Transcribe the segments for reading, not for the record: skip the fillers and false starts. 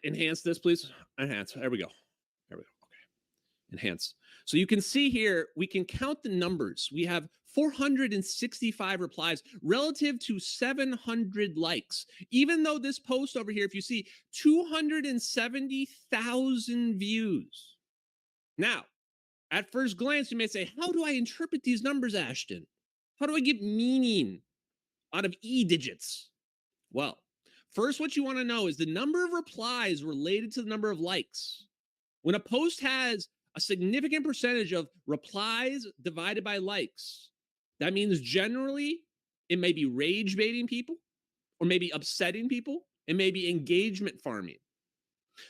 Enhance this, please. Enhance. There we go. There we go. Okay. Enhance. So you can see here, we can count the numbers. We have 465 replies relative to 700 likes. Even though this post over here, if you see 270,000 views. Now, at first glance, you may say, how do I interpret these numbers, Ashton? How do I get meaning out of E digits? Well, first, what you want to know is the number of replies related to the number of likes. When a post has a significant percentage of replies divided by likes, that means generally it may be rage baiting people, or maybe upsetting people, and maybe engagement farming.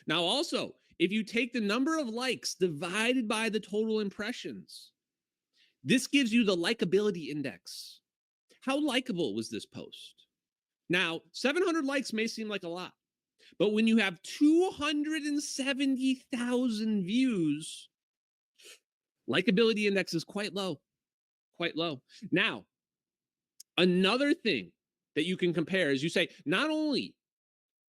Now, also, if you take the number of likes divided by the total impressions, this gives you the likability index. How likable was this post? Now, 700 likes may seem like a lot, but when you have 270,000 views, likability index is quite low, quite low. Now, another thing that you can compare is you say, not only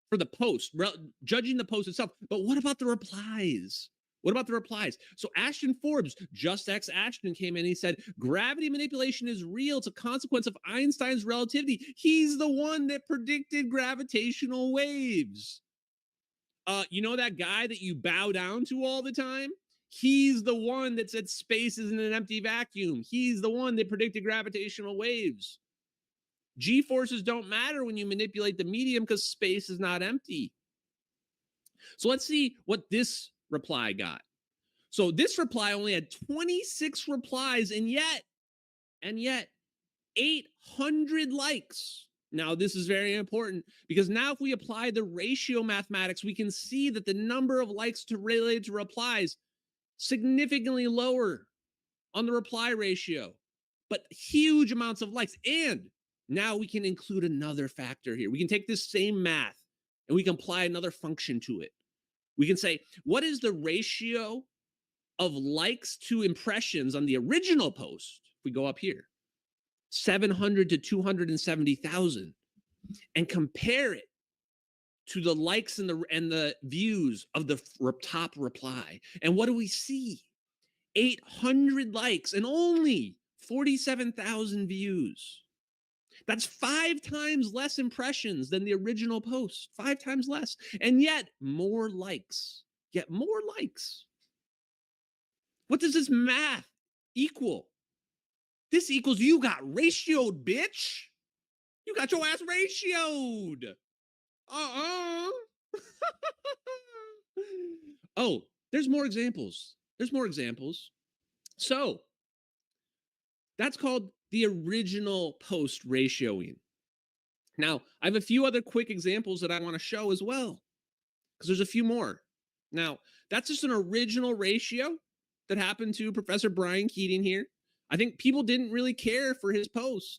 for the post, judging the post itself, but what about the replies? What about the replies? So Ashton Forbes, Just X Ashton, came in and he said, gravity manipulation is real. It's a consequence of Einstein's relativity. He's the one that predicted gravitational waves. You know that guy that you bow down to all the time? He's the one that said space isn't an empty vacuum. He's the one that predicted gravitational waves. G-forces don't matter when you manipulate the medium because space is not empty. So let's see what this reply got. So this reply only had 26 replies and yet 800 likes. Now, this is very important because now if we apply the ratio mathematics, we can see that the number of likes related to replies significantly lower on the reply ratio, but huge amounts of likes. And now we can include another factor here. We can take this same math and we can apply another function to it. We can say, what is the ratio of likes to impressions on the original post? If we go up here, 700 to 270,000, and compare it to the likes and the views of the top reply. And what do we see? 800 likes and only 47,000 views. That's 5 times less impressions than the original post, 5 times less, and yet more likes, more likes. What does this math equal? This equals you got ratioed, bitch. You got your ass ratioed. Oh, there's more examples. There's more examples. So that's called the original post ratioing. Now, I have a few other quick examples that I want to show as well, because there's a few more. Now, that's just an original ratio that happened to Professor Brian Keating here. I think people didn't really care for his post.